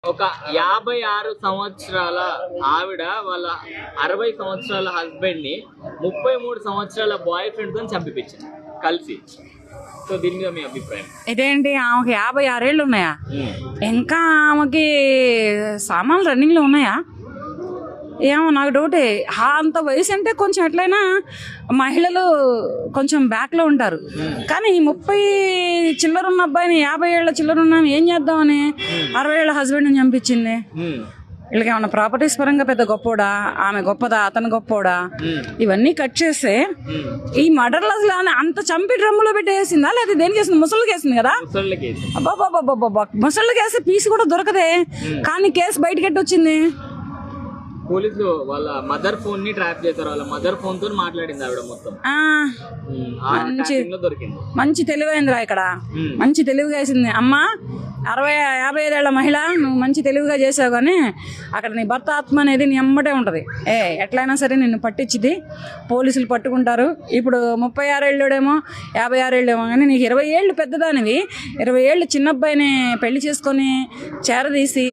ఒక 56 సంవత్సరాల ఆవిడ వాళ్ళ 60 సంవత్సరాల హస్బెండ్ ని 33 సంవత్సరాల బాయ్ ఫ్రెండ్ తో చంపిపించింది కలిసి. సో దీని మీద మీ అభిప్రాయం ఇదేంటి? ఆమెకి 56 ఏళ్ళు ఉన్నాయా? ఇంకా ఆమెకి సామాన్లు రన్నింగ్ లో ఉన్నాయా? ఏమో నాకు డౌటే. అంత వయసు అంటే కొంచెం ఎట్లయినా మహిళలు కొంచెం బ్యాక్లో ఉంటారు. కానీ 30 చిల్లర ఉన్న అబ్బాయిని 50 ఏళ్ళ చిల్లర ఉన్నాను ఏం చేద్దామని 60 ఏళ్ళ హస్బెండ్ని చంపించింది. వీళ్ళకి ఏమన్నా ప్రాపర్టీస్ పరంగా పెద్ద గొప్పోడా, ఆమె గొప్పదా, అతను గొప్పోడా? ఇవన్నీ కట్ చేస్తే ఈ మర్డర్లు అసలు అంత చంపి డ్రమ్ములో పెట్టేసిందా లేదా దేనికి వేసింది? ముసళ్ళకి వేసింది కదా. అబ్బాబాబాబాబా, ముసళ్ళకి వేస్తే పీస్ కూడా దొరకదే. కానీ కేసు బయటకి ఎట్టి వచ్చింది? పోలీసులు వాళ్ళ మదర్ ఫోన్ ని ట్రాప్ చేశారు. వాళ్ళ మదర్ ఫోన్ తో మాట్లాడింది ఆవిడ మొత్తం. మంచి తెలివైందిరా ఇక్కడ. మంచి తెలివిగా వేసింది. అమ్మా 55 ఏళ్ల మహిళ, నువ్వు మంచి తెలివిగా చేసావు. కానీ అక్కడ నీ భర్త ఆత్మ అనేది నీ అమ్మటే ఉంటది. ఎట్లయినా సరే నిన్ను పట్టించిది, పోలీసులు పట్టుకుంటారు. ఇప్పుడు 36 ఏళ్ళేమో 56 ఏళ్ళేమో, కానీ నీకు 20 ఏళ్ళు పెద్దదానివి. 20 ఏళ్ళు చిన్న అబ్బాయిని పెళ్లి చేసుకొని చేరదీసి